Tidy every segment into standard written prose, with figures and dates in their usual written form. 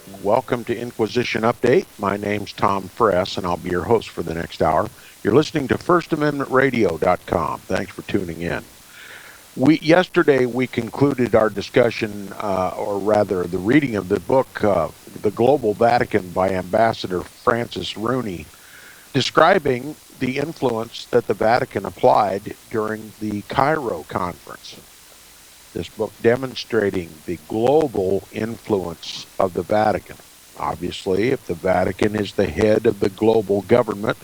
Welcome to Inquisition Update. My name's Tom Fress, and I'll be your host for the next hour. You're listening to FirstAmendmentRadio.com. Thanks for tuning in. Yesterday we concluded our discussion, or rather the reading of the book, The Global Vatican by Ambassador Francis Rooney, describing the influence that the Vatican applied during the Cairo conference. This book demonstrating the global influence of the Vatican. Obviously, if the Vatican is the head of the global government,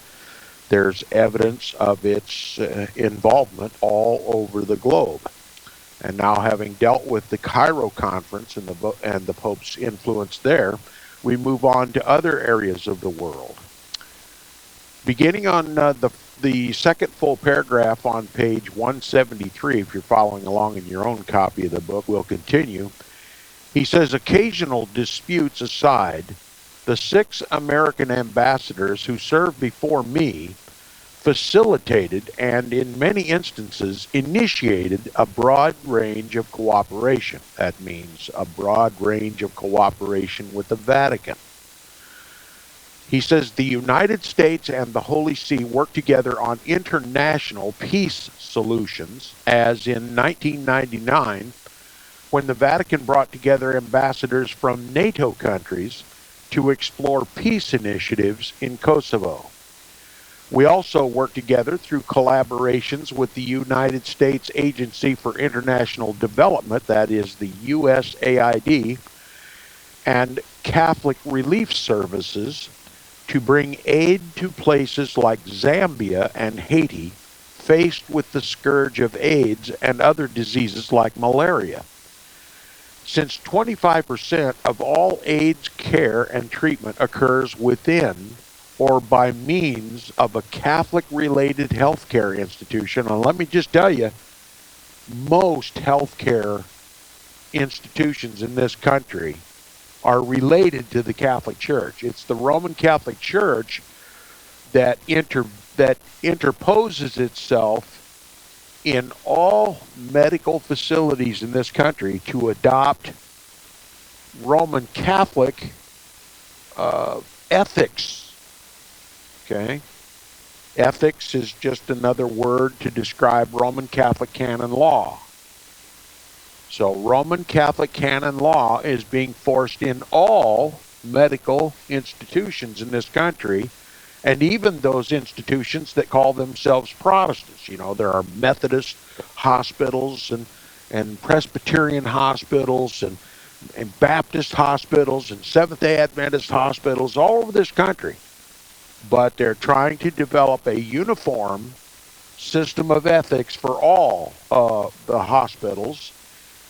there's evidence of its involvement all over the globe. And now, having dealt with the Cairo conference and the Pope's influence there, we move on to other areas of the world. Beginning on the second full paragraph on page 173, if you're following along in your own copy of the book, we'll continue. He says, occasional disputes aside, the 6 American ambassadors who served before me facilitated and, in many instances, initiated a broad range of cooperation. That means a broad range of cooperation with the Vatican. He says the United States and the Holy See work together on international peace solutions, as in 1999, when the Vatican brought together ambassadors from NATO countries to explore peace initiatives in Kosovo. We also work together through collaborations with the United States Agency for International Development, that is the USAID, and Catholic Relief Services, to bring aid to places like Zambia and Haiti faced with the scourge of AIDS and other diseases like malaria. Since 25% of all AIDS care and treatment occurs within or by means of a Catholic-related healthcare institution, and let me just tell you, most healthcare institutions in this country are related to the Catholic Church. It's the Roman Catholic Church that interposes itself in all medical facilities in this country to adopt Roman Catholic ethics. Okay? Ethics is just another word to describe Roman Catholic canon law. So Roman Catholic canon law is being forced in all medical institutions in this country, and even those institutions that call themselves Protestants. You know, there are Methodist hospitals and Presbyterian hospitals and Baptist hospitals and Seventh-day Adventist hospitals all over this country. But they're trying to develop a uniform system of ethics for all the hospitals.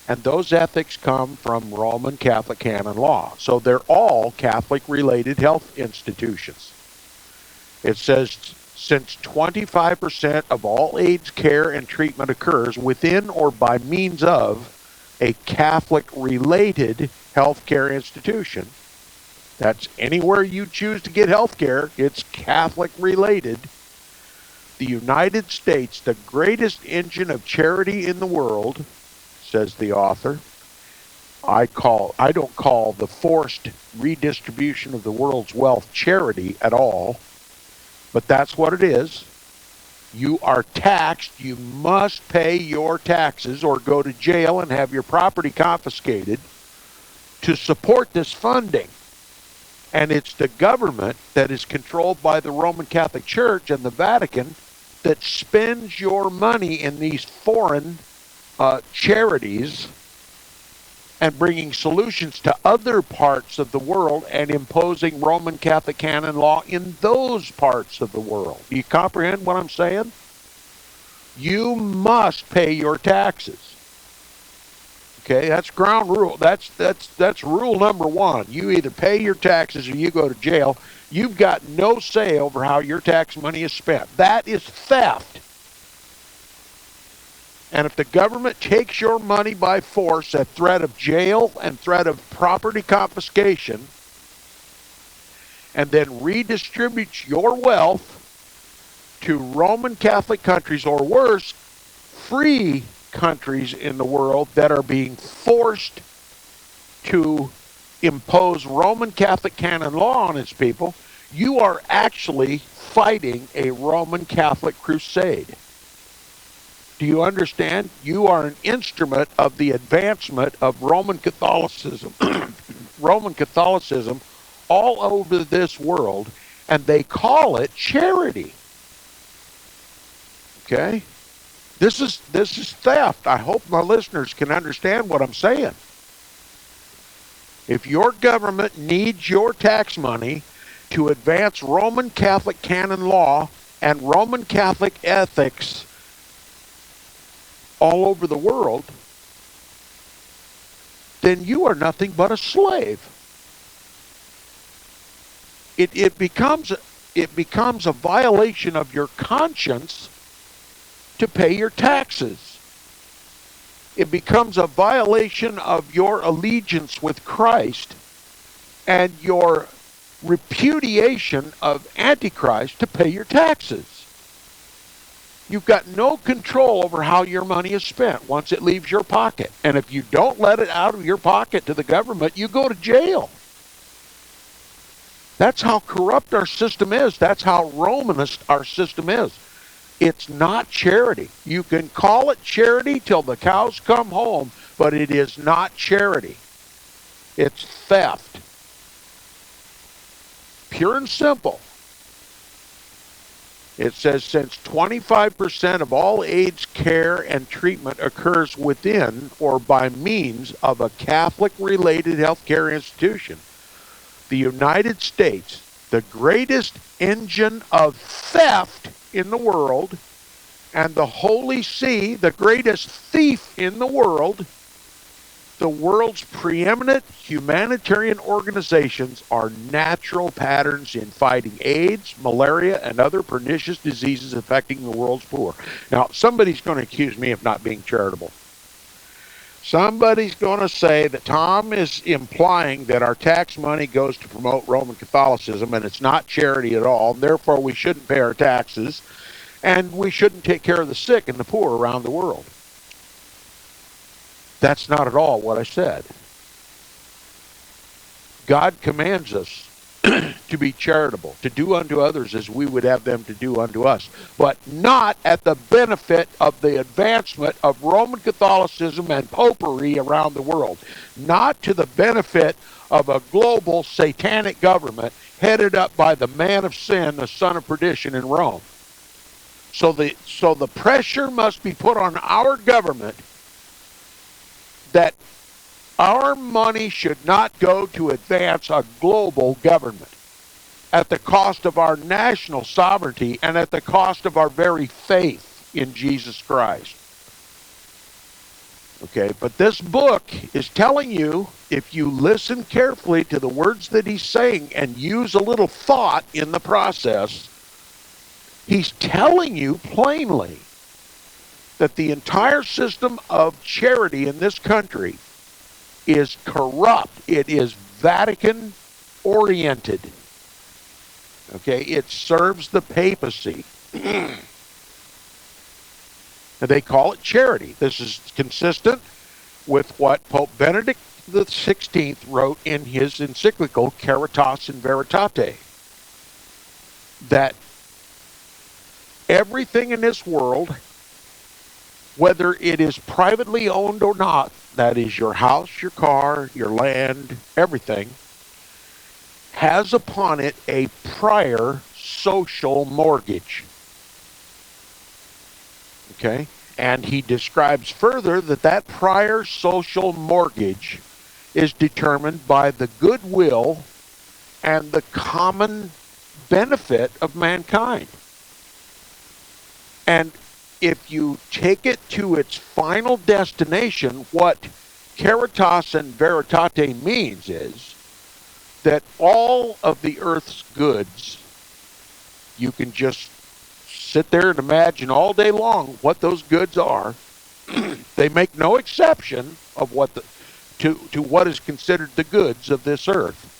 And those ethics come from Roman Catholic canon law. So they're all Catholic-related health institutions. It says, since 25% of all AIDS care and treatment occurs within or by means of a Catholic-related healthcare institution, that's anywhere you choose to get health care, it's Catholic-related. The United States, the greatest engine of charity in the world, says the author. I don't call the forced redistribution of the world's wealth charity at all, but that's what it is. You are taxed. You must pay your taxes or go to jail and have your property confiscated to support this funding. And it's the government that is controlled by the Roman Catholic Church and the Vatican that spends your money in these foreign charities and bringing solutions to other parts of the world and imposing Roman Catholic canon law in those parts of the world. Do you comprehend what I'm saying? You must pay your taxes. Okay, that's ground rule. That's rule number 1. You either pay your taxes or you go to jail. You've got no say over how your tax money is spent. That is theft. And if the government takes your money by force at threat of jail and threat of property confiscation, and then redistributes your wealth to Roman Catholic countries, or worse, free countries in the world that are being forced to impose Roman Catholic canon law on its people, you are actually fighting a Roman Catholic crusade. Do you understand? You are an instrument of the advancement of Roman Catholicism, Roman Catholicism all over this world, and they call it charity. Okay? This is theft. I hope my listeners can understand what I'm saying. If your government needs your tax money to advance Roman Catholic canon law and Roman Catholic ethics all over the world, then you are nothing but a slave. It becomes a violation of your conscience to pay your taxes. It becomes a violation of your allegiance with Christ and your repudiation of Antichrist to pay your taxes. You've got no control over how your money is spent once it leaves your pocket. And if you don't let it out of your pocket to the government, you go to jail. That's how corrupt our system is. That's how Romanist our system is. It's not charity. You can call it charity till the cows come home, but it is not charity. It's theft. Pure and simple. It says since 25% of all AIDS care and treatment occurs within or by means of a Catholic-related healthcare institution, the United States, the greatest engine of theft in the world, and the Holy See, the greatest thief in the world's preeminent humanitarian organizations are natural patterns in fighting AIDS, malaria, and other pernicious diseases affecting the world's poor. Now, somebody's going to accuse me of not being charitable. Somebody's going to say that Tom is implying that our tax money goes to promote Roman Catholicism and it's not charity at all, and therefore we shouldn't pay our taxes and we shouldn't take care of the sick and the poor around the world. That's not at all what I said. God commands us to be charitable, to do unto others as we would have them to do unto us, but not at the benefit of the advancement of Roman Catholicism and popery around the world, not to the benefit of a global satanic government headed up by the man of sin, the son of perdition in Rome. So the pressure must be put on our government that our money should not go to advance a global government at the cost of our national sovereignty and at the cost of our very faith in Jesus Christ. Okay, but this book is telling you, if you listen carefully to the words that he's saying and use a little thought in the process, he's telling you plainly that the entire system of charity in this country is corrupt. It is Vatican-oriented. Okay, it serves the papacy. And they call it charity. This is consistent with what Pope Benedict XVI wrote in his encyclical Caritas in Veritate, that everything in this world, whether it is privately owned or not, that is your house, your car, your land, everything, has upon it a prior social mortgage. Okay? And he describes further that that prior social mortgage is determined by the goodwill and the common benefit of mankind. And if you take it to its final destination, what Caritas and Veritate means is that all of the earth's goods, you can just sit there and imagine all day long what those goods are. They make no exception of to what is considered the goods of this earth.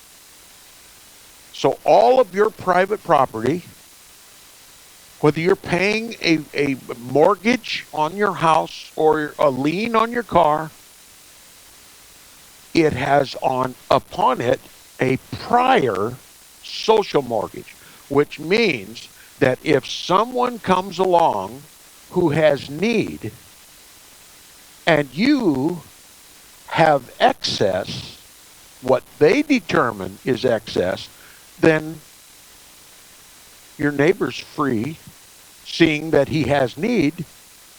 So all of your private property, whether you're paying a mortgage on your house or a lien on your car, it has upon it a prior social mortgage, which means that if someone comes along who has need and you have excess, what they determine is excess, then your neighbor's free, seeing that he has need.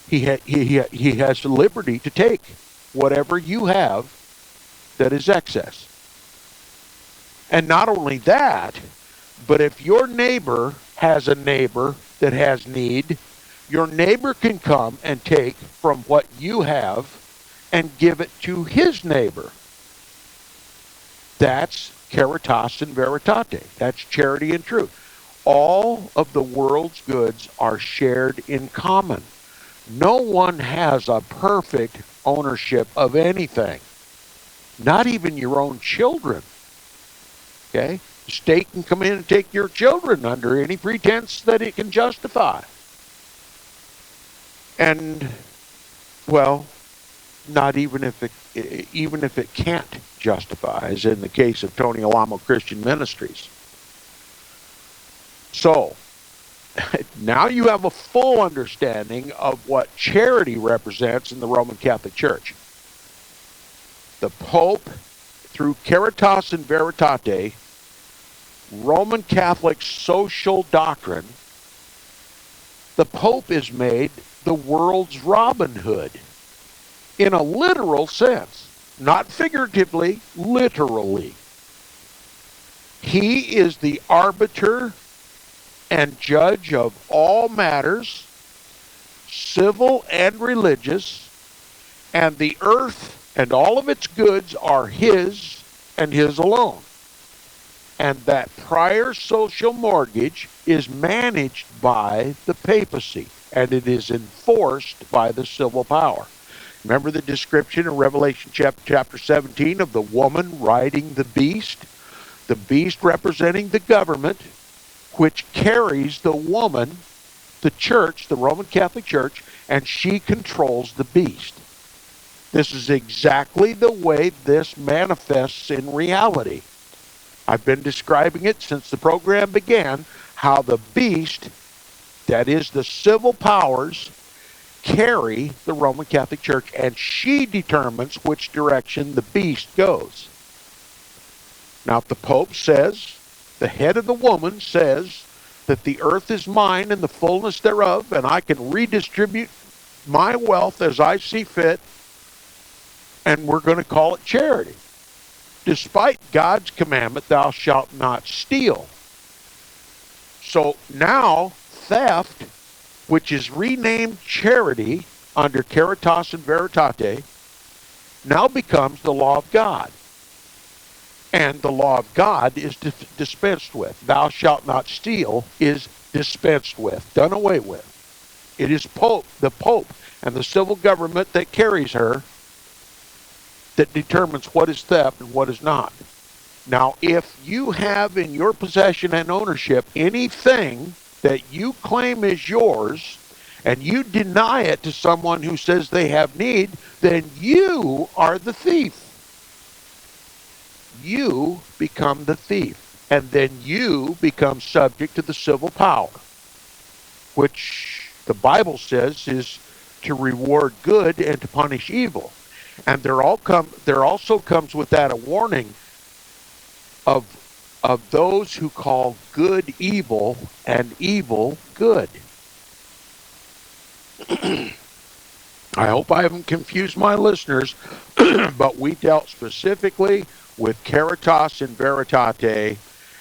He has the liberty to take whatever you have that is excess. And not only that, but if your neighbor has a neighbor that has need, your neighbor can come and take from what you have and give it to his neighbor. That's caritas in veritate. That's charity and truth. All of the world's goods are shared in common. No one has a perfect ownership of anything, not even your own children. Okay? The state can come in and take your children under any pretense that it can justify. And, well, not even if it can't justify, as in the case of Tony Alamo Christian Ministries. So, now you have a full understanding of what charity represents in the Roman Catholic Church. The Pope, through Caritas in Veritate, Roman Catholic social doctrine, the Pope is made the world's Robin Hood, in a literal sense, not figuratively, literally. He is the arbiter and judge of all matters, civil and religious, and the earth and all of its goods are his and his alone. And that prior social mortgage is managed by the papacy, and it is enforced by the civil power. Remember the description in Revelation chapter 17 of the woman riding the beast representing the government, which carries the woman, the church, the Roman Catholic Church, and she controls the beast. This is exactly the way this manifests in reality. I've been describing it since the program began, how the beast, that is the civil powers, carry the Roman Catholic Church, and she determines which direction the beast goes. Now, if the Pope says, the head of the woman says that the earth is mine and the fullness thereof, and I can redistribute my wealth as I see fit, and we're going to call it charity, despite God's commandment, thou shalt not steal. So now theft, which is renamed charity under Caritas in Veritate, now becomes the law of God. And the law of God is dispensed with. Thou shalt not steal is dispensed with, done away with. It is the Pope and the civil government that carries her that determines what is theft and what is not. Now, if you have in your possession and ownership anything that you claim is yours, and you deny it to someone who says they have need, then you are the thief. You become the thief, and then you become subject to the civil power, which the Bible says is to reward good and to punish evil. And there also comes with that a warning of those who call good evil and evil good. I hope I haven't confused my listeners, but we dealt specifically with Caritas in Veritate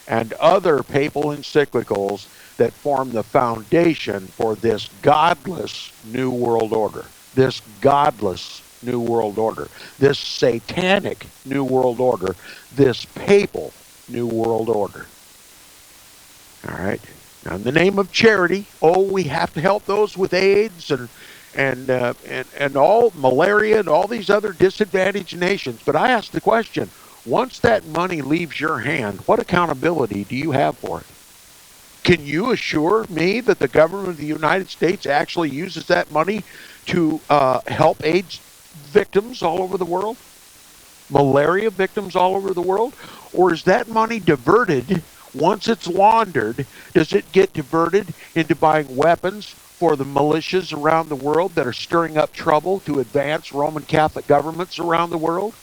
and other papal encyclicals that form the foundation for this godless New World Order, this godless New World Order, this satanic New World Order, this papal New World Order. All right. Now, in the name of charity, we have to help those with AIDS and all malaria and all these other disadvantaged nations. But I ask the question, once that money leaves your hand, what accountability do you have for it? Can you assure me that the government of the United States actually uses that money to help AIDS victims all over the world? malaria victims all over the world? Or is that money diverted, once it's laundered, does it get diverted into buying weapons for the militias around the world that are stirring up trouble to advance Roman Catholic governments around the world?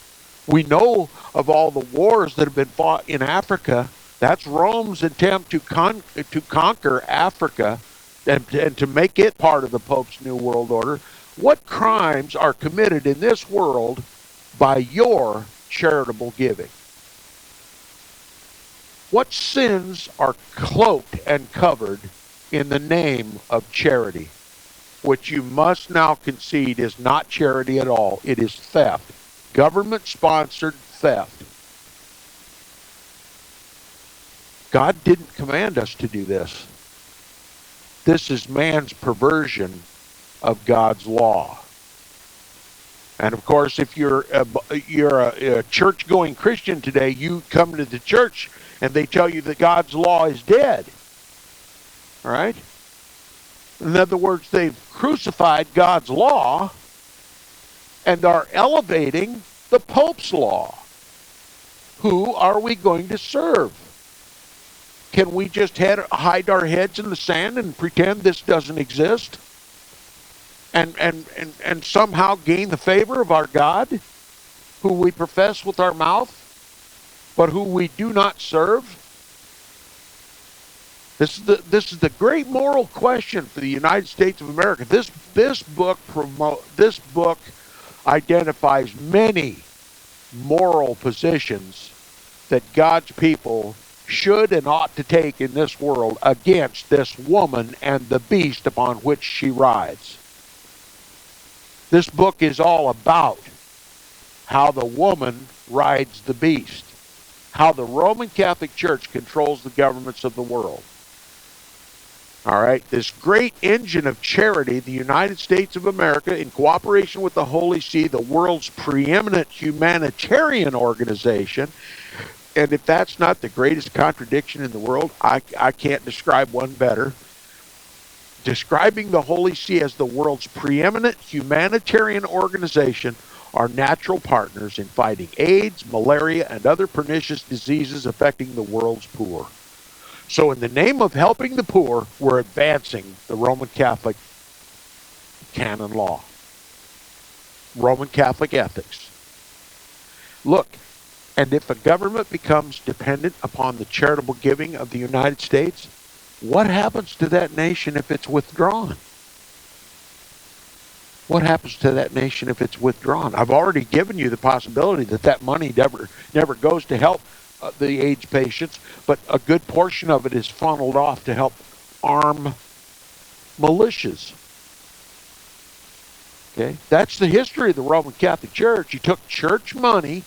We know of all the wars that have been fought in Africa. That's Rome's attempt to conquer Africa and to make it part of the Pope's New World Order. What crimes are committed in this world by your charitable giving? What sins are cloaked and covered in the name of charity, which you must now concede is not charity at all? It is theft, government-sponsored theft. God didn't command us to do this. This is man's perversion of God's law. And of course, if you're a church-going Christian today, you come to the church and they tell you that God's law is dead. All right? In other words, they've crucified God's law and are elevating the Pope's law. Who are we going to serve? Can we just hide our heads in the sand and pretend this doesn't exist? And somehow gain the favor of our God, who we profess with our mouth, but who we do not serve? This is the great moral question for the United States of America. This book identifies many moral positions that God's people should and ought to take in this world against this woman and the beast upon which she rides. This book is all about how the woman rides the beast, how the Roman Catholic Church controls the governments of the world. All right, this great engine of charity, the United States of America, in cooperation with the Holy See, the world's preeminent humanitarian organization. And if that's not the greatest contradiction in the world, I can't describe one better. Describing the Holy See as the world's preeminent humanitarian organization, our natural partners in fighting AIDS, malaria, and other pernicious diseases affecting the world's poor. So in the name of helping the poor, we're advancing the Roman Catholic canon law, Roman Catholic ethics. Look, and if a government becomes dependent upon the charitable giving of the United States, what happens to that nation if it's withdrawn? What happens to that nation if it's withdrawn? I've already given you the possibility that that money never goes to help the AIDS patients, but a good portion of it is funneled off to help arm militias. Okay, that's the history of the Roman Catholic Church. You took church money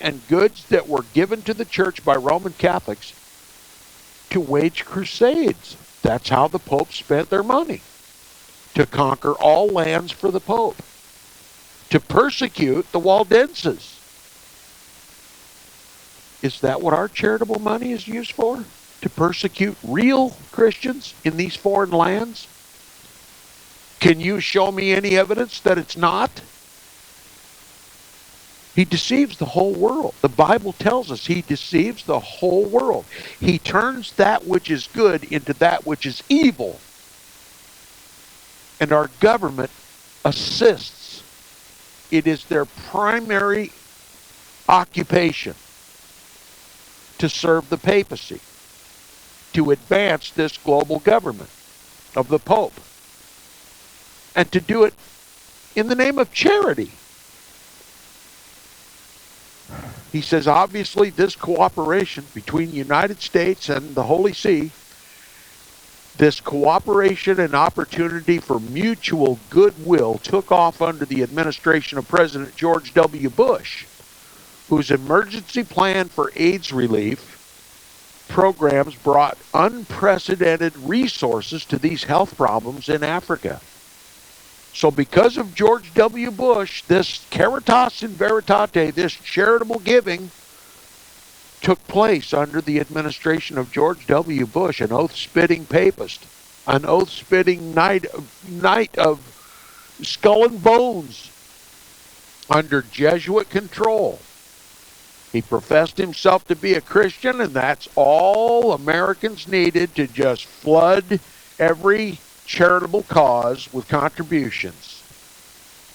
and goods that were given to the church by Roman Catholics to wage crusades. That's how the Pope spent their money. To conquer all lands for the Pope. To persecute the Waldenses. Is that what our charitable money is used for? To persecute real Christians in these foreign lands? Can you show me any evidence that it's not? He deceives the whole world. The Bible tells us he deceives the whole world. He turns that which is good into that which is evil. And our government assists. It is their primary occupation to serve the papacy, to advance this global government of the Pope, and to do it in the name of charity. He says, obviously, this cooperation between the United States and the Holy See, this cooperation and opportunity for mutual goodwill took off under the administration of President George W. Bush, whose emergency plan for AIDS relief programs brought unprecedented resources to these health problems in Africa. So because of George W. Bush, this caritas in veritate, this charitable giving, took place under the administration of George W. Bush, an oath-spitting papist, an oath-spitting knight of skull and bones, under Jesuit control. He professed himself to be a Christian, and that's all Americans needed to just flood every charitable cause with contributions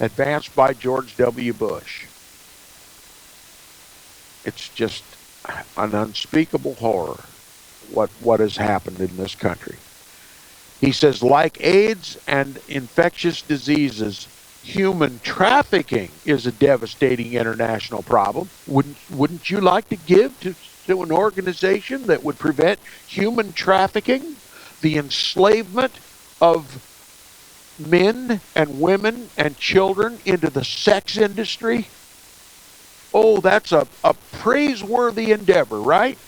advanced by George W. Bush. It's just an unspeakable horror what has happened in this country. He says, like AIDS and infectious diseases, human trafficking is a devastating international problem. Wouldn't you like to give to an organization that would prevent human trafficking, the enslavement of men and women and children into the sex industry? Oh, that's a praiseworthy endeavor, right?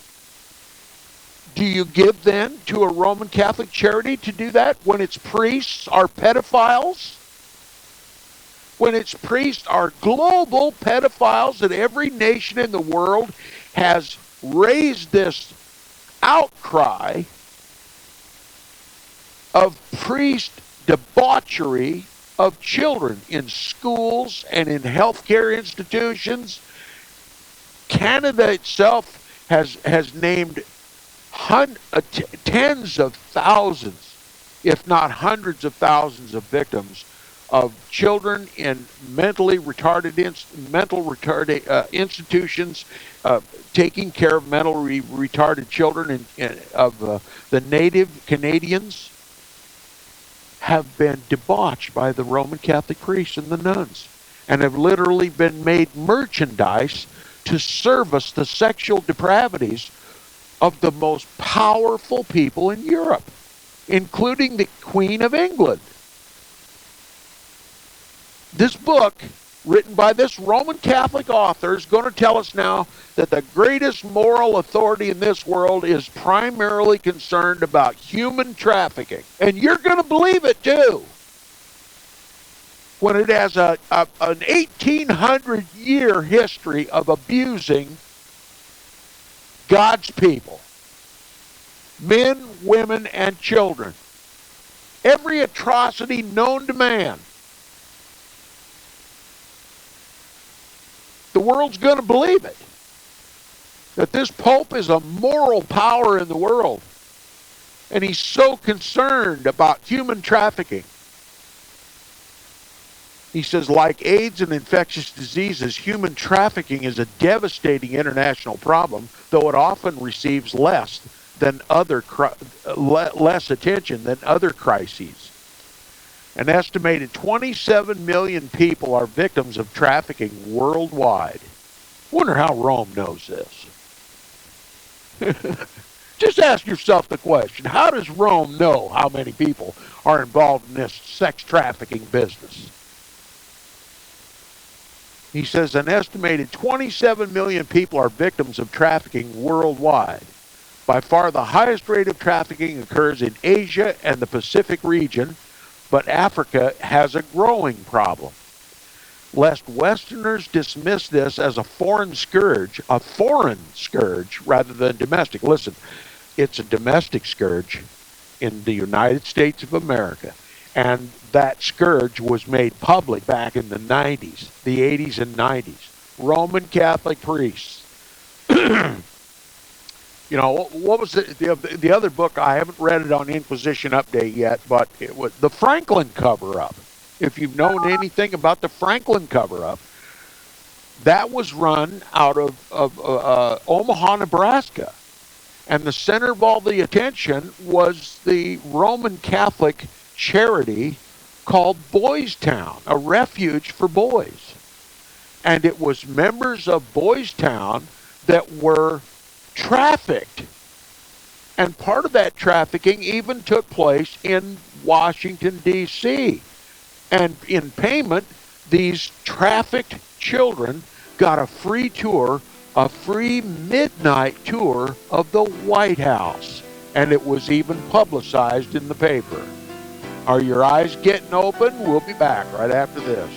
Do you give then to a Roman Catholic charity to do that when its priests are pedophiles? When its priests are global pedophiles, that every nation in the world has raised this outcry of priest debauchery of children in schools and in healthcare institutions. Canada itself has named tens of thousands, if not hundreds of thousands of victims of children in mental retarded institutions, taking care of mentally retarded children of the native Canadians, have been debauched by the Roman Catholic priests and the nuns, and have literally been made merchandise to service the sexual depravities of the most powerful people in Europe, including the Queen of England. This book, written by this Roman Catholic author, is going to tell us now that the greatest moral authority in this world is primarily concerned about human trafficking. And you're going to believe it too, when it has an 1,800-year history of abusing God's people, men, women, and children. Every atrocity known to man. The world's going to believe it, that this Pope is a moral power in the world, and he's so concerned about human trafficking. He says, like AIDS and infectious diseases, human trafficking is a devastating international problem, though it often receives less attention than other crises. An estimated 27 million people are victims of trafficking worldwide. Wonder how Rome knows this. Just ask yourself the question, how does Rome know how many people are involved in this sex trafficking business? He says an estimated 27 million people are victims of trafficking worldwide. By far the highest rate of trafficking occurs in Asia and the Pacific region, but Africa has a growing problem. Lest Westerners dismiss this as a foreign scourge rather than domestic. Listen, it's a domestic scourge in the United States of America. And that scourge was made public back in the 90s, the 80s and 90s. Roman Catholic priests. You know, what was the other book? I haven't read it on Inquisition Update yet, but it was the Franklin cover-up. If you've known anything about the Franklin cover-up, that was run out of Omaha, Nebraska. And the center of all the attention was the Roman Catholic charity called Boys Town, a refuge for boys. And it was members of Boys Town that were trafficked. And part of that trafficking even took place in Washington, D.C. And in payment, these trafficked children got a free tour, a free midnight tour of the White House. And it was even publicized in the paper. Are your eyes getting open? We'll be back right after this.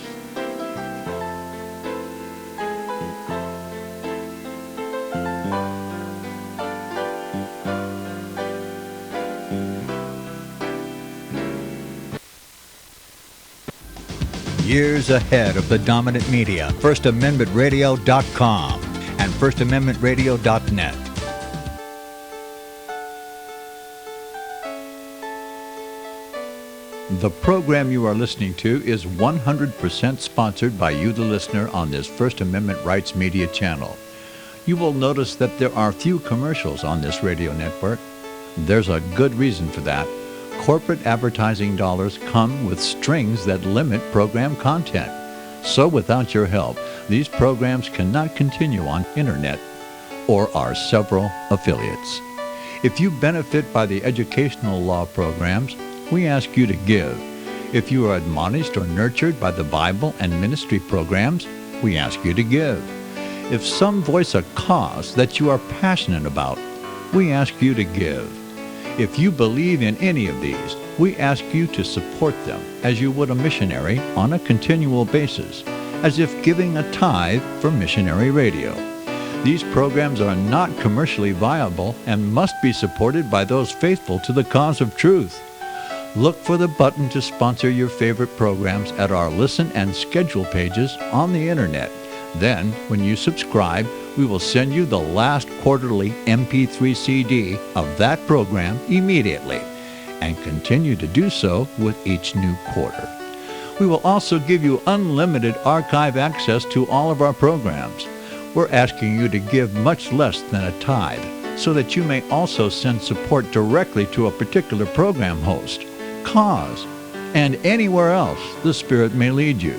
Years ahead of the dominant media, FirstAmendmentRadio.com and FirstAmendmentRadio.net. The program you are listening to is 100% sponsored by you, the listener, on this First Amendment Rights Media channel. You will notice that there are few commercials on this radio network. There's a good reason for that. Corporate advertising dollars come with strings that limit program content. So without your help, these programs cannot continue on internet or our several affiliates. If you benefit by the educational law programs, we ask you to give. If you are admonished or nurtured by the Bible and ministry programs, we ask you to give. If some voice a cause that you are passionate about, we ask you to give. If you believe in any of these, we ask you to support them as you would a missionary on a continual basis, as if giving a tithe for missionary radio. These programs are not commercially viable and must be supported by those faithful to the cause of truth. Look for the button to sponsor your favorite programs at our listen and schedule pages on the internet. Then, when you subscribe, we will send you the last quarterly MP3 CD of that program immediately, and continue to do so with each new quarter. We will also give you unlimited archive access to all of our programs. We're asking you to give much less than a tithe, so that you may also send support directly to a particular program host, cause, and anywhere else the Spirit may lead you.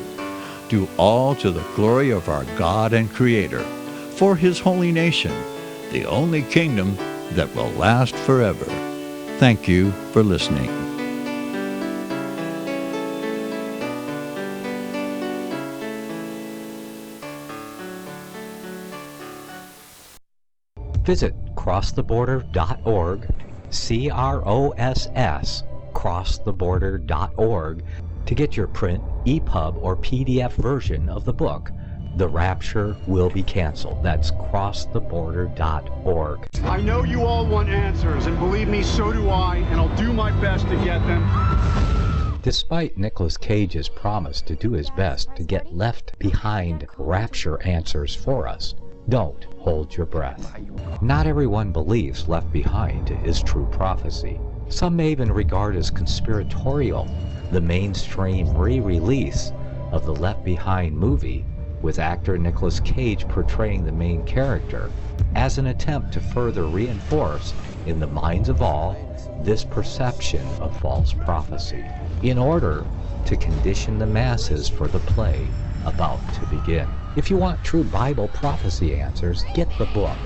Do all to the glory of our God and Creator, for His holy nation, the only kingdom that will last forever. Thank you for listening. Visit crosstheborder.org, CROSS, crosstheborder.org, to get your print, EPUB, or PDF version of the book, The Rapture Will Be Canceled. That's crosstheborder.org. I know you all want answers, and believe me, so do I, and I'll do my best to get them. Despite Nicolas Cage's promise to do his best to get left behind rapture answers for us, don't hold your breath. Not everyone believes Left Behind is true prophecy. Some may even regard as conspiratorial the mainstream re-release of the Left Behind movie with actor Nicolas Cage portraying the main character as an attempt to further reinforce in the minds of all this perception of false prophecy in order to condition the masses for the play about to begin. If you want true Bible prophecy answers, get the book,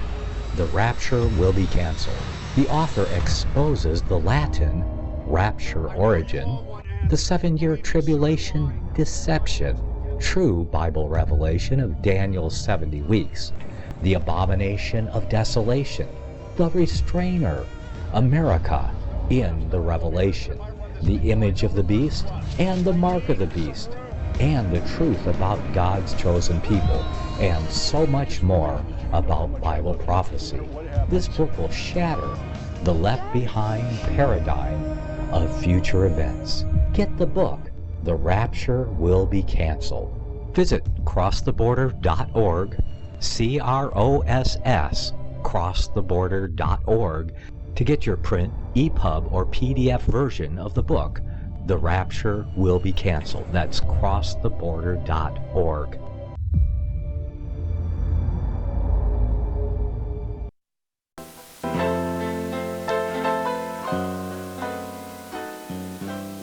The Rapture Will Be Canceled. The author exposes the Latin rapture origin, the 7-year tribulation deception, true Bible revelation of Daniel's 70 weeks, the abomination of desolation, the restrainer, America in the Revelation, the image of the beast and the mark of the beast, and the truth about God's chosen people, and so much more about Bible prophecy. This book will shatter the Left Behind paradigm of future events. Get the book, The Rapture Will Be Canceled. Visit crosstheborder.org, CROSS, crosstheborder.org, to get your print, EPUB, or PDF version of the book, The Rapture Will Be Canceled. That's crosstheborder.org.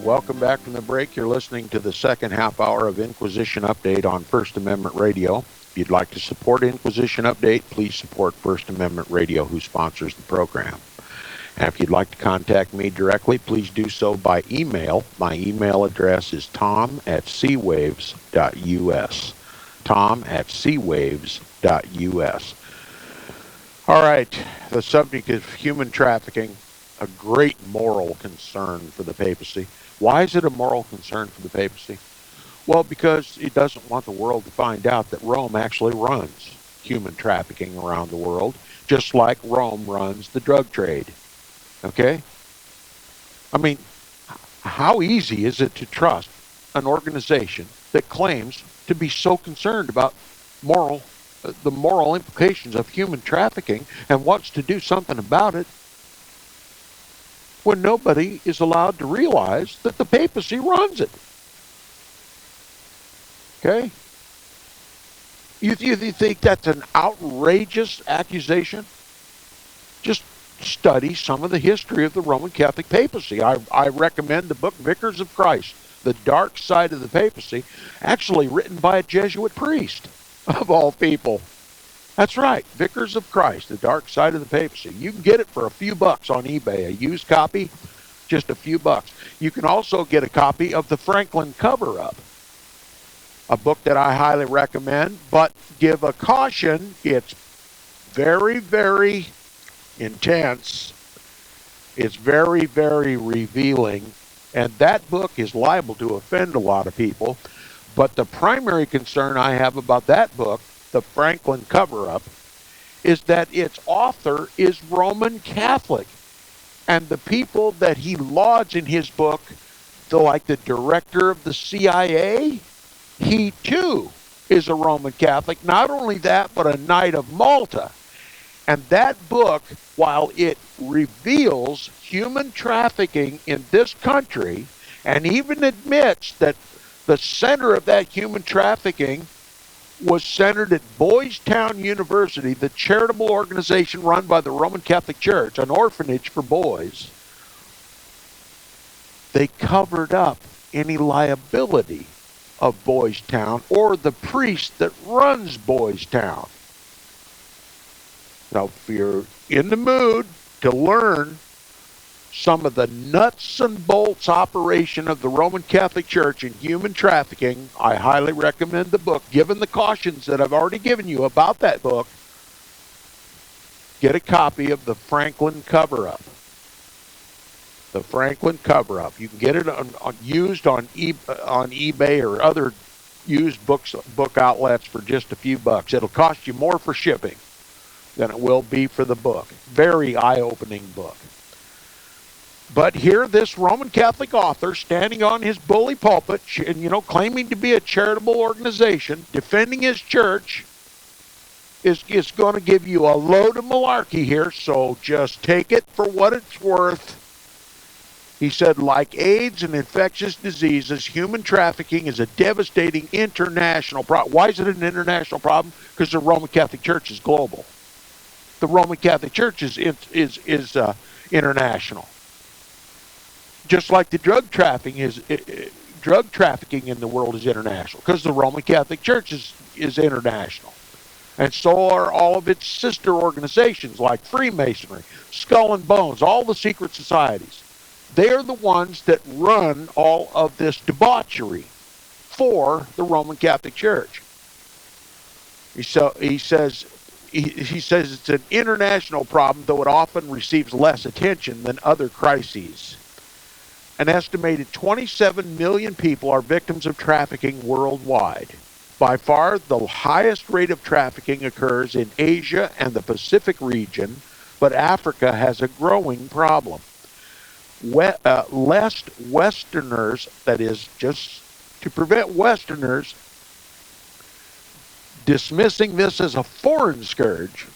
Welcome back from the break. You're listening to the second half hour of Inquisition Update on First Amendment Radio. If you'd like to support Inquisition Update, please support First Amendment Radio, who sponsors the program. And if you'd like to contact me directly, please do so by email. My email address is tom@seawaves.us. tom@seawaves.us. All right, the subject is human trafficking, a great moral concern for the papacy. Why is it a moral concern for the papacy? Well, because it doesn't want the world to find out that Rome actually runs human trafficking around the world, just like Rome runs the drug trade. Okay? I mean, how easy is it to trust an organization that claims to be so concerned about the moral implications of human trafficking and wants to do something about it, when nobody is allowed to realize that the papacy runs it. Okay? You think that's an outrageous accusation? Just study some of the history of the Roman Catholic papacy. I recommend the book Vicars of Christ, The Dark Side of the Papacy, actually written by a Jesuit priest, of all people. That's right, Vicars of Christ, The Dark Side of the Papacy. You can get it for a few bucks on eBay, a used copy, just a few bucks. You can also get a copy of The Franklin Cover-Up, a book that I highly recommend, but give a caution. It's very, very intense. It's very, very revealing, and that book is liable to offend a lot of people. But the primary concern I have about that book, The Franklin Cover-Up, is that its author is Roman Catholic, and the people that he lauds in his book, like the director of the CIA, he too is a Roman Catholic. Not only that, but a Knight of Malta. And that book, while it reveals human trafficking in this country, and even admits that the center of that human trafficking was centered at Boys Town University, the charitable organization run by the Roman Catholic Church, an orphanage for boys, they covered up any liability of Boys Town or the priest that runs Boys Town. Now, if you're in the mood to learn some of the nuts and bolts operation of the Roman Catholic Church in human trafficking, I highly recommend the book. Given the cautions that I've already given you about that book, get a copy of The Franklin Cover-Up. The Franklin Cover-Up. You can get it used on eBay or other used book outlets for just a few bucks. It'll cost you more for shipping than it will be for the book. Very eye-opening book. But here, this Roman Catholic author, standing on his bully pulpit, and claiming to be a charitable organization, defending his church, is going to give you a load of malarkey here. So just take it for what it's worth. He said, like AIDS and infectious diseases, human trafficking is a devastating international problem. Why is it an international problem? Because the Roman Catholic Church is global. The Roman Catholic Church is international. Just like the drug trafficking in the world is international, because the Roman Catholic Church is international. And so are all of its sister organizations like Freemasonry, Skull and Bones, all the secret societies. They're the ones that run all of this debauchery for the Roman Catholic Church. He says it's an international problem, though it often receives less attention than other crises. An estimated 27 million people are victims of trafficking worldwide. By far, the highest rate of trafficking occurs in Asia and the Pacific region, but Africa has a growing problem. Lest Westerners, that is, just to prevent Westerners dismissing this as a foreign scourge,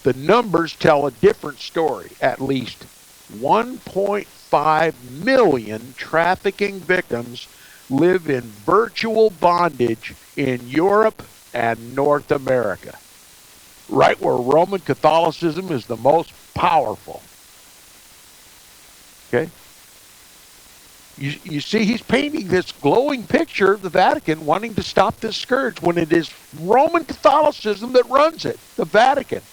the numbers tell a different story. At least 1.5 million trafficking victims live in virtual bondage in Europe and North America, right where Roman Catholicism is the most powerful. Okay? You see, he's painting this glowing picture of the Vatican wanting to stop this scourge when it is Roman Catholicism that runs it, the Vatican.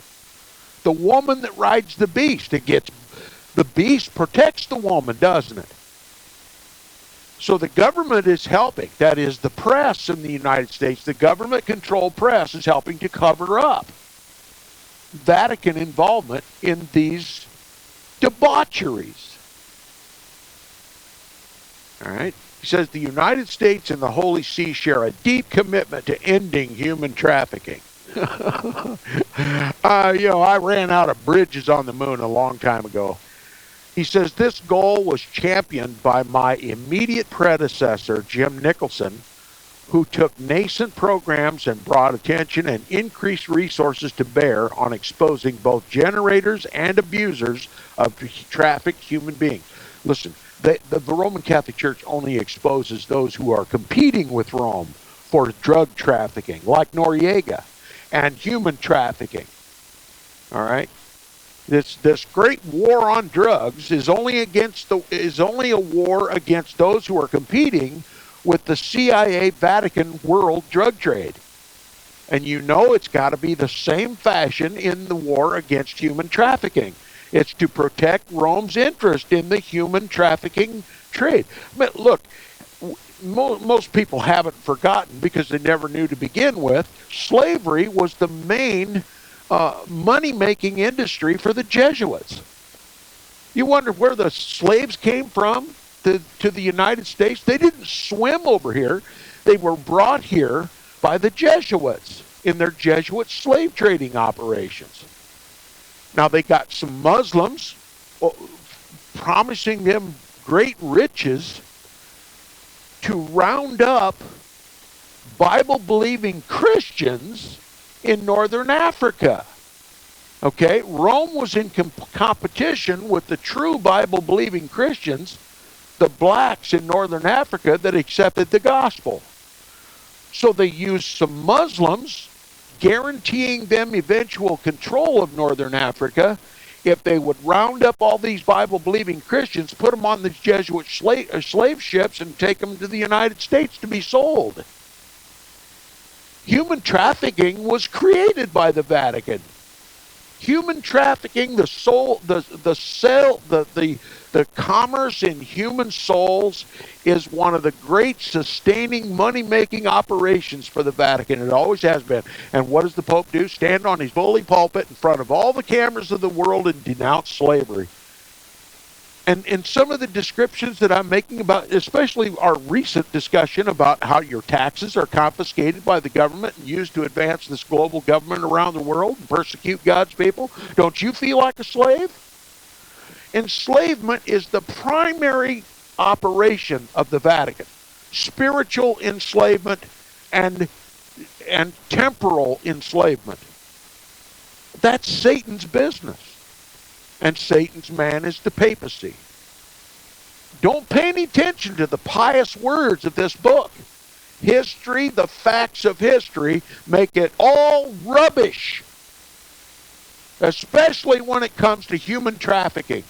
The woman that rides the beast. The beast protects the woman, doesn't it? So the government is helping. That is, the press in the United States, the government-controlled press is helping to cover up Vatican involvement in these debaucheries. All right. He says the United States and the Holy See share a deep commitment to ending human trafficking. I ran out of bridges on the moon a long time ago. He says this goal was championed by my immediate predecessor, Jim Nicholson, who took nascent programs and brought attention and increased resources to bear on exposing both generators and abusers of trafficked human beings. Listen, the Roman Catholic Church only exposes those who are competing with Rome for drug trafficking, like Noriega, and human trafficking. All right? This great war on drugs is only a war against those who are competing with the CIA Vatican world drug trade. And you know it's got to be the same fashion in the war against human trafficking. It's to protect Rome's interest in the human trafficking trade. But look, most people haven't forgotten, because they never knew to begin with, slavery was the main money-making industry for the Jesuits. You wonder where the slaves came from to the United States? They didn't swim over here. They were brought here by the Jesuits in their Jesuit slave trading operations. Now, they got some Muslims promising them great riches to round up Bible-believing Christians in northern Africa. Okay, Rome was in competition with the true Bible-believing Christians, the blacks in northern Africa that accepted the gospel. So they used some Muslims, guaranteeing them eventual control of northern Africa if they would round up all these Bible-believing Christians, put them on the Jesuit slave ships, and take them to the United States to be sold. Human trafficking was created by the Vatican. Human trafficking, the commerce in human souls, is one of the great sustaining, money-making operations for the Vatican. It always has been. And what does the Pope do? Stand on his holy pulpit in front of all the cameras of the world and denounce slavery. And some of the descriptions that I'm making about, especially our recent discussion about how your taxes are confiscated by the government and used to advance this global government around the world and persecute God's people, don't you feel like a slave? Enslavement is the primary operation of the Vatican. Spiritual enslavement and temporal enslavement. That's Satan's business. And Satan's man is the papacy. Don't pay any attention to the pious words of this book. History, the facts of history, make it all rubbish. Especially when it comes to human trafficking.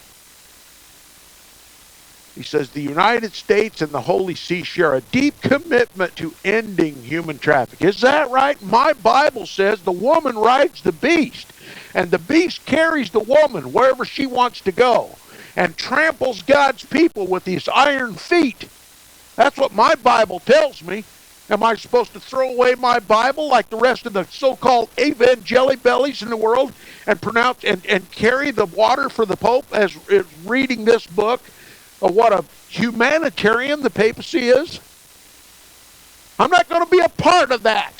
He says the United States and the Holy See share a deep commitment to ending human trafficking. Is that right? My Bible says the woman rides the beast, and the beast carries the woman wherever she wants to go and tramples God's people with his iron feet. That's what my Bible tells me. Am I supposed to throw away my Bible like the rest of the so-called evangelibellies in the world and pronounce and carry the water for the Pope as reading this book of what a humanitarian the papacy is? I'm not going to be a part of that.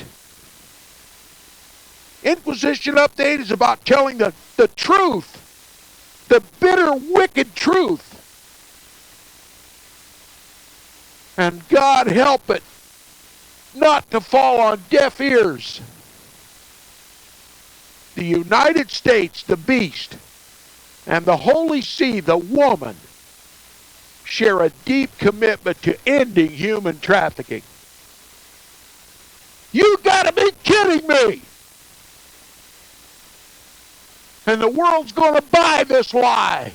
Inquisition Update is about telling the truth, the bitter, wicked truth. And God help it not to fall on deaf ears. The United States, the beast, and the Holy See, the woman, share a deep commitment to ending human trafficking. You gotta be kidding me! And the world's gonna buy this lie.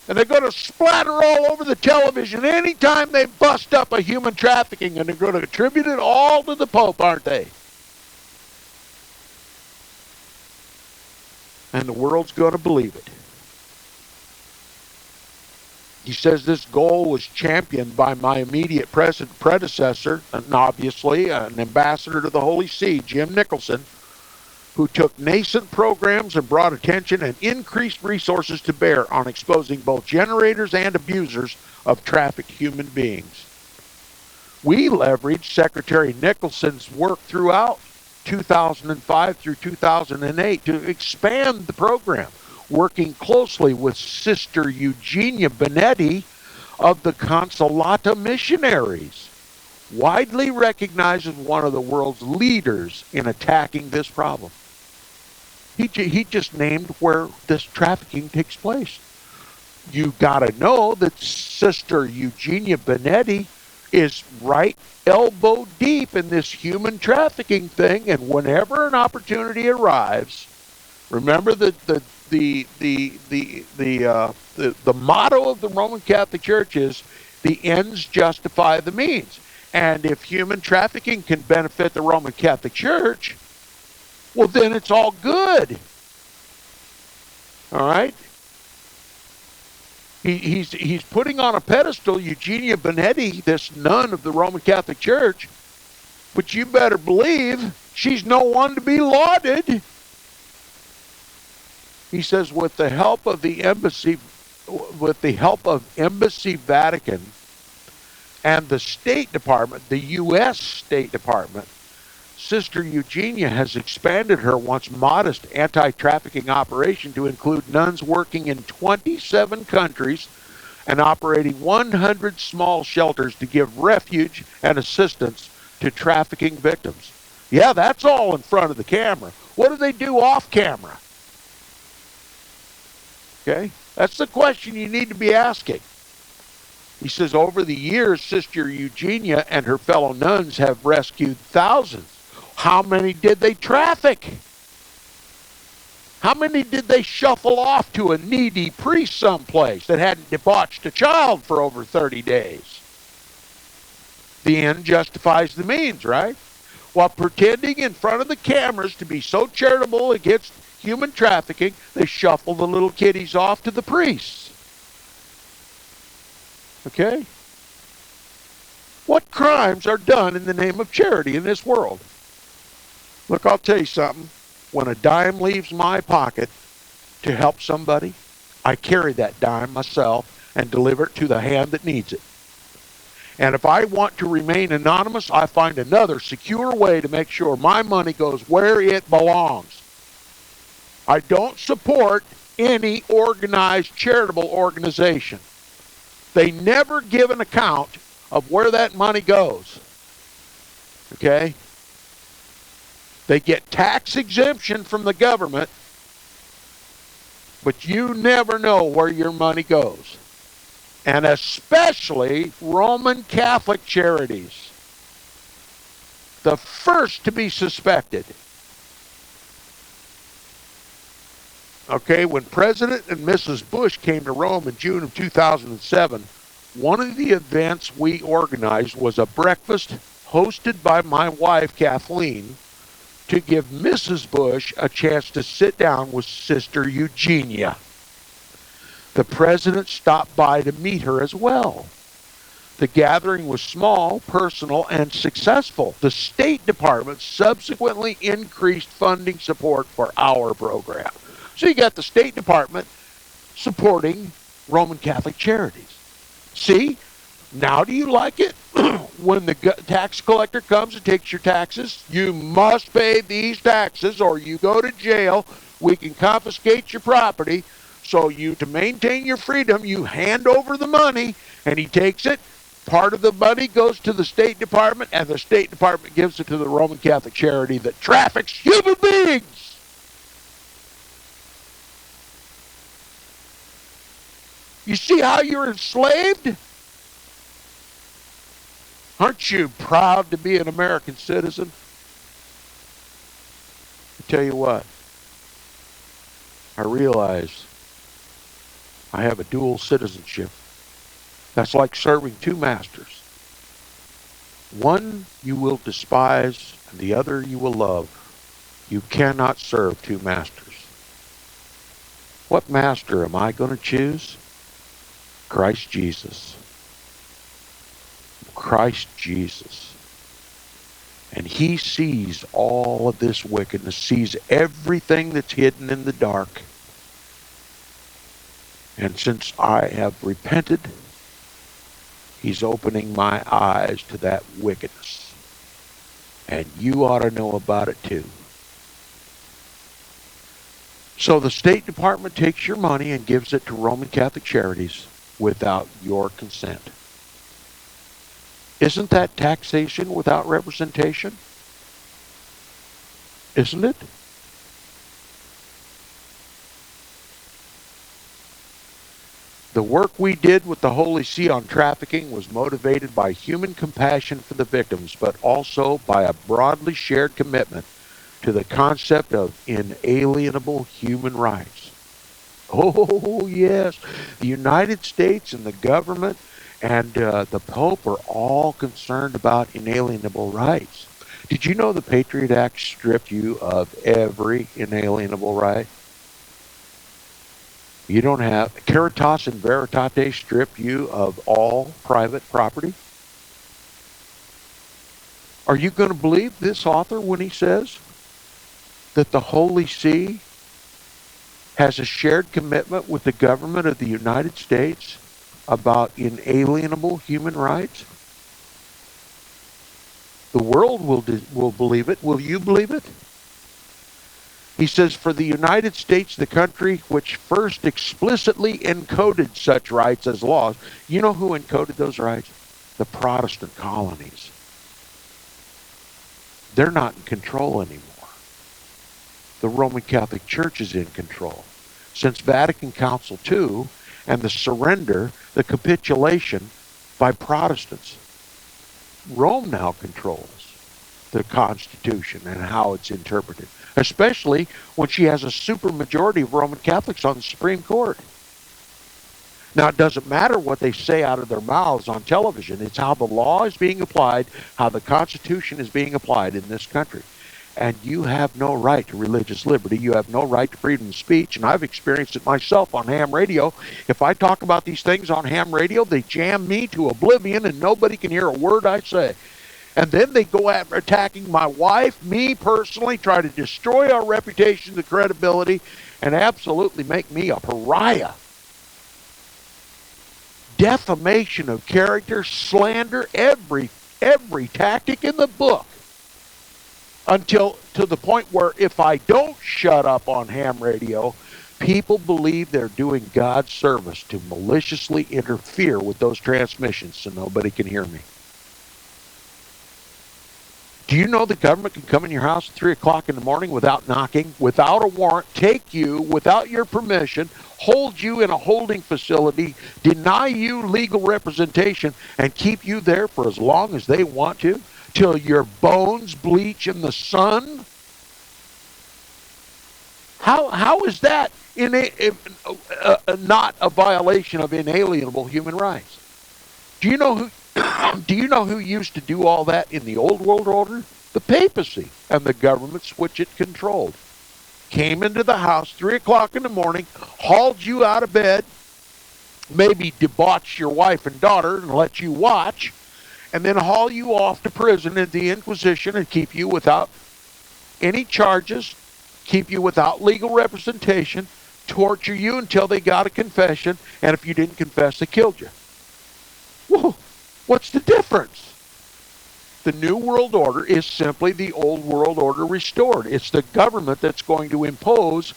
And they're gonna splatter all over the television anytime they bust up a human trafficking, and they're gonna attribute it all to the Pope, aren't they? And the world's gonna believe it. He says this goal was championed by my immediate predecessor, and obviously an ambassador to the Holy See, Jim Nicholson, who took nascent programs and brought attention and increased resources to bear on exposing both generators and abusers of trafficked human beings. We leveraged Secretary Nicholson's work throughout 2005 through 2008 to expand the program, working closely with Sister Eugenia Benetti of the Consolata Missionaries, widely recognized as one of the world's leaders in attacking this problem. He just named where this trafficking takes place. You got to know that Sister Eugenia Benetti is right elbow deep in this human trafficking thing, and whenever an opportunity arrives, remember that the motto of the Roman Catholic Church is the ends justify the means. And if human trafficking can benefit the Roman Catholic Church, well, then it's all good. All right? He's putting on a pedestal Eugenia Benetti, this nun of the Roman Catholic Church, but you better believe she's no one to be lauded. He says, with the help of Embassy Vatican and the State Department, the U.S. State Department, Sister Eugenia has expanded her once modest anti-trafficking operation to include nuns working in 27 countries and operating 100 small shelters to give refuge and assistance to trafficking victims. Yeah, that's all in front of the camera. What do they do off camera? Okay, that's the question you need to be asking. He says, over the years, Sister Eugenia and her fellow nuns have rescued thousands. How many did they traffic? How many did they shuffle off to a needy priest someplace that hadn't debauched a child for over 30 days? The end justifies the means, right? While pretending in front of the cameras to be so charitable against human trafficking, they shuffle the little kiddies off to the priests. Okay? What crimes are done in the name of charity in this world? Look, I'll tell you something. When a dime leaves my pocket to help somebody, I carry that dime myself and deliver it to the hand that needs it. And if I want to remain anonymous, I find another secure way to make sure my money goes where it belongs. I don't support any organized charitable organization. They never give an account of where that money goes. Okay? They get tax exemption from the government, but you never know where your money goes. And especially Roman Catholic charities. The first to be suspected. Okay, when President and Mrs. Bush came to Rome in June of 2007, one of the events we organized was a breakfast hosted by my wife, Kathleen, to give Mrs. Bush a chance to sit down with Sister Eugenia. The president stopped by to meet her as well. The gathering was small, personal, and successful. The State Department subsequently increased funding support for our program. So you got the State Department supporting Roman Catholic charities. See? Now do you like it? When the tax collector comes and takes your taxes, you must pay these taxes or you go to jail. We can confiscate your property. So you, to maintain your freedom, you hand over the money and he takes it. Part of the money goes to the State Department and the State Department gives it to the Roman Catholic charity that traffics human beings. You see how you're enslaved? Aren't you proud to be an American citizen? I tell you what, I realize I have a dual citizenship. That's like serving two masters. One you will despise and the other you will love. You cannot serve two masters. What master am I going to choose? Christ Jesus. Christ Jesus. And he sees all of this wickedness, sees everything that's hidden in the dark. And since I have repented, he's opening my eyes to that wickedness. And you ought to know about it too. So the State Department takes your money and gives it to Roman Catholic charities without your consent. Isn't that taxation without representation? Isn't it? The work we did with the Holy See on trafficking was motivated by human compassion for the victims, but also by a broadly shared commitment to the concept of inalienable human rights. Oh, yes. The United States and the government and the Pope are all concerned about inalienable rights. Did you know the Patriot Act stripped you of every inalienable right? You don't have Caritas and Veritate strip you of all private property? Are you going to believe this author when he says that the Holy See has a shared commitment with the government of the United States about inalienable human rights? The world will believe it. Will you believe it? He says, for the United States, the country which first explicitly encoded such rights as laws. You know who encoded those rights? The Protestant colonies. They're not in control anymore. The Roman Catholic Church is in control. Since Vatican Council II and the surrender, the capitulation by Protestants, Rome now controls the Constitution and how it's interpreted, especially when she has a supermajority of Roman Catholics on the Supreme Court. Now, it doesn't matter what they say out of their mouths on television. It's how the law is being applied, how the Constitution is being applied in this country. And you have no right to religious liberty. You have no right to freedom of speech. And I've experienced it myself on ham radio. If I talk about these things on ham radio, they jam me to oblivion and nobody can hear a word I say. And then they go after attacking my wife, me personally, try to destroy our reputation, the credibility, and absolutely make me a pariah. Defamation of character, slander, every tactic in the book. Until to the point where if I don't shut up on ham radio, people believe they're doing God's service to maliciously interfere with those transmissions so nobody can hear me. Do you know the government can come in your house at 3 o'clock in the morning without knocking, without a warrant, take you without your permission, hold you in a holding facility, deny you legal representation, and keep you there for as long as they want to, till your bones bleach in the sun? How is that not a violation of inalienable human rights? Do you know who used to do all that in the old world order? The papacy and the governments which it controlled. Came into the house 3 o'clock in the morning, hauled you out of bed, maybe debauched your wife and daughter and let you watch, and then haul you off to prison at the Inquisition and keep you without any charges, keep you without legal representation, torture you until they got a confession, and if you didn't confess, they killed you. Whoa, what's the difference? The New World Order is simply the Old World Order restored. It's the government that's going to impose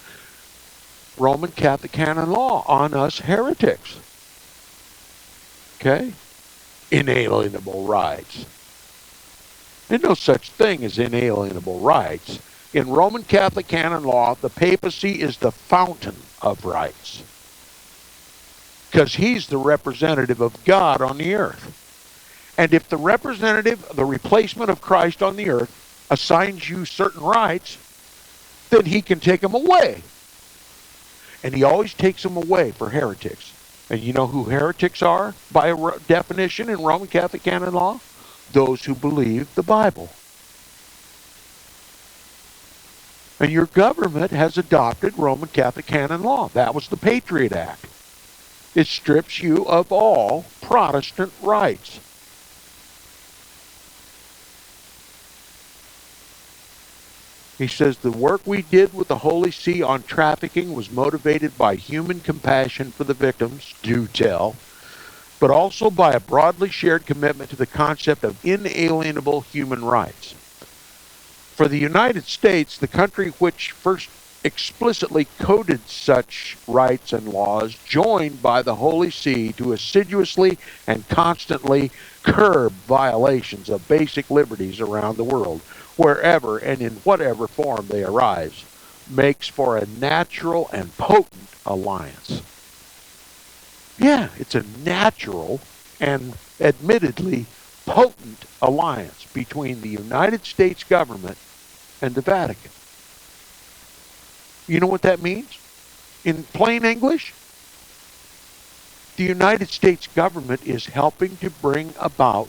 Roman Catholic canon law on us heretics. Okay? Inalienable rights. There's no such thing as inalienable rights. In Roman Catholic canon law, the papacy is the fountain of rights, because he's the representative of God on the earth. And if the representative, the replacement of Christ on the earth, assigns you certain rights, then he can take them away. And he always takes them away for heretics. And you know who heretics are by definition in Roman Catholic canon law? Those who believe the Bible. And your government has adopted Roman Catholic canon law. That was the Patriot Act. It strips you of all Protestant rights. He says, the work we did with the Holy See on trafficking was motivated by human compassion for the victims, do tell, but also by a broadly shared commitment to the concept of inalienable human rights. For the United States, the country which first explicitly coded such rights and laws, joined by the Holy See to assiduously and constantly curb violations of basic liberties around the world, wherever and in whatever form they arise, makes for a natural and potent alliance. Yeah, it's a natural and admittedly potent alliance between the United States government and the Vatican. You know what that means? In plain English, the United States government is helping to bring about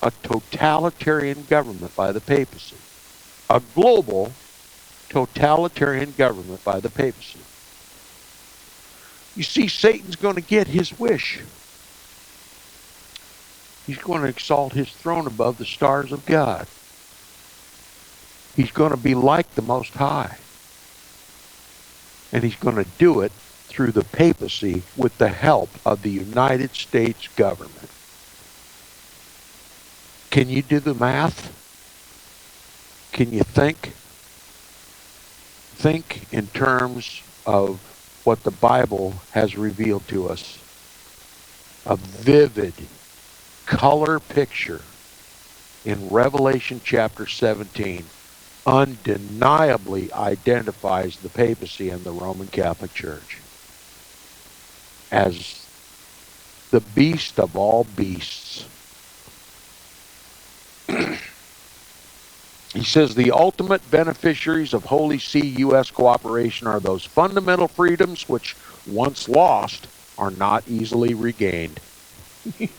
a totalitarian government by the papacy. A global totalitarian government by the papacy. You see, Satan's going to get his wish. He's going to exalt his throne above the stars of God. He's going to be like the Most High. And he's going to do it through the papacy with the help of the United States government. Can you do the math? Can you think? Think in terms of what the Bible has revealed to us. A vivid color picture in Revelation chapter 17 undeniably identifies the papacy and the Roman Catholic Church as the beast of all beasts. He says the ultimate beneficiaries of Holy See U.S. cooperation are those fundamental freedoms which, once lost, are not easily regained. You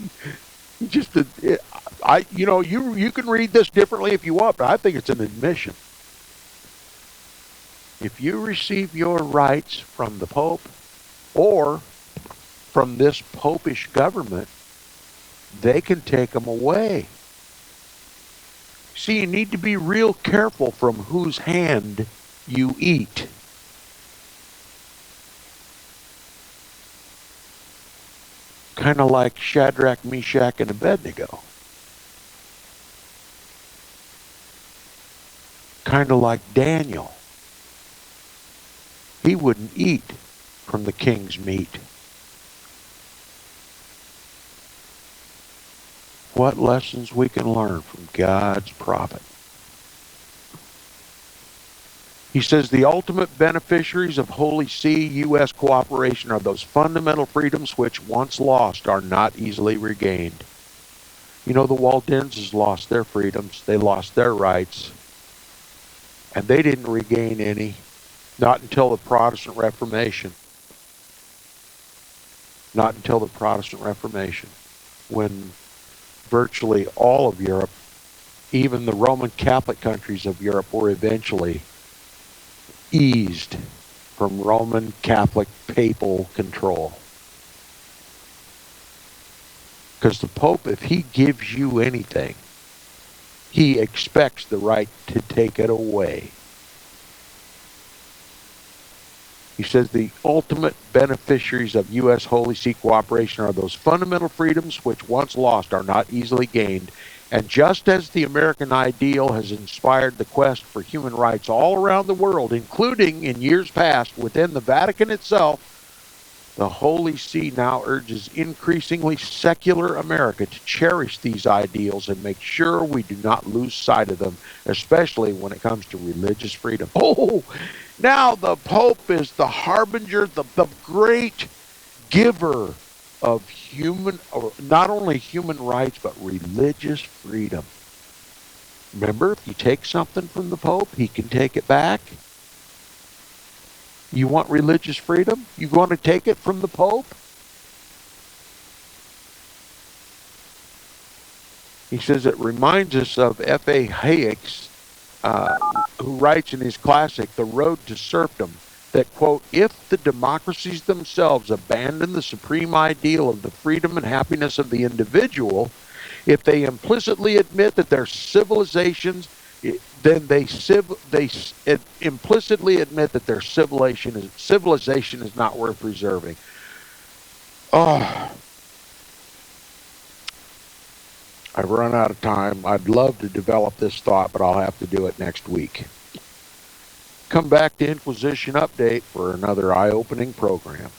can read this differently if you want, but I think it's an admission. If you receive your rights from the Pope or from this popish government, they can take them away. See, you need to be real careful from whose hand you eat. Kind of like Shadrach, Meshach, and Abednego. Kind of like Daniel. He wouldn't eat from the king's meat. What lessons we can learn from God's prophet. He says the ultimate beneficiaries of Holy See U.S. cooperation are those fundamental freedoms which, once lost, are not easily regained. You know, the Waldenses lost their freedoms. They lost their rights. And they didn't regain any, not until the Protestant Reformation. Not until the Protestant Reformation, when virtually all of Europe, even the Roman Catholic countries of Europe, were eventually eased from Roman Catholic papal control. Because the Pope, if he gives you anything, he expects the right to take it away. He says the ultimate beneficiaries of U.S. Holy See cooperation are those fundamental freedoms which, once lost, are not easily gained. And just as the American ideal has inspired the quest for human rights all around the world, including in years past within the Vatican itself, the Holy See now urges increasingly secular America to cherish these ideals and make sure we do not lose sight of them, especially when it comes to religious freedom. Oh, now the Pope is the harbinger, the great giver of not only human rights, but religious freedom. Remember, if you take something from the Pope, he can take it back. You want religious freedom? You want to take it from the Pope? He says it reminds us of F.A. Hayek's, who writes in his classic, The Road to Serfdom, that, quote, if the democracies themselves abandon the supreme ideal of the freedom and happiness of the individual, if they implicitly admit that their civilizations, then they implicitly admit that their civilization is not worth preserving. Oh, I've run out of time. I'd love to develop this thought, but I'll have to do it next week. Come back to Inquisition Update for another eye-opening program.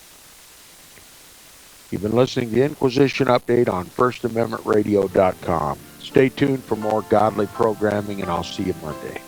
You've been listening to Inquisition Update on FirstAmendmentRadio.com. Stay tuned for more godly programming, and I'll see you Monday.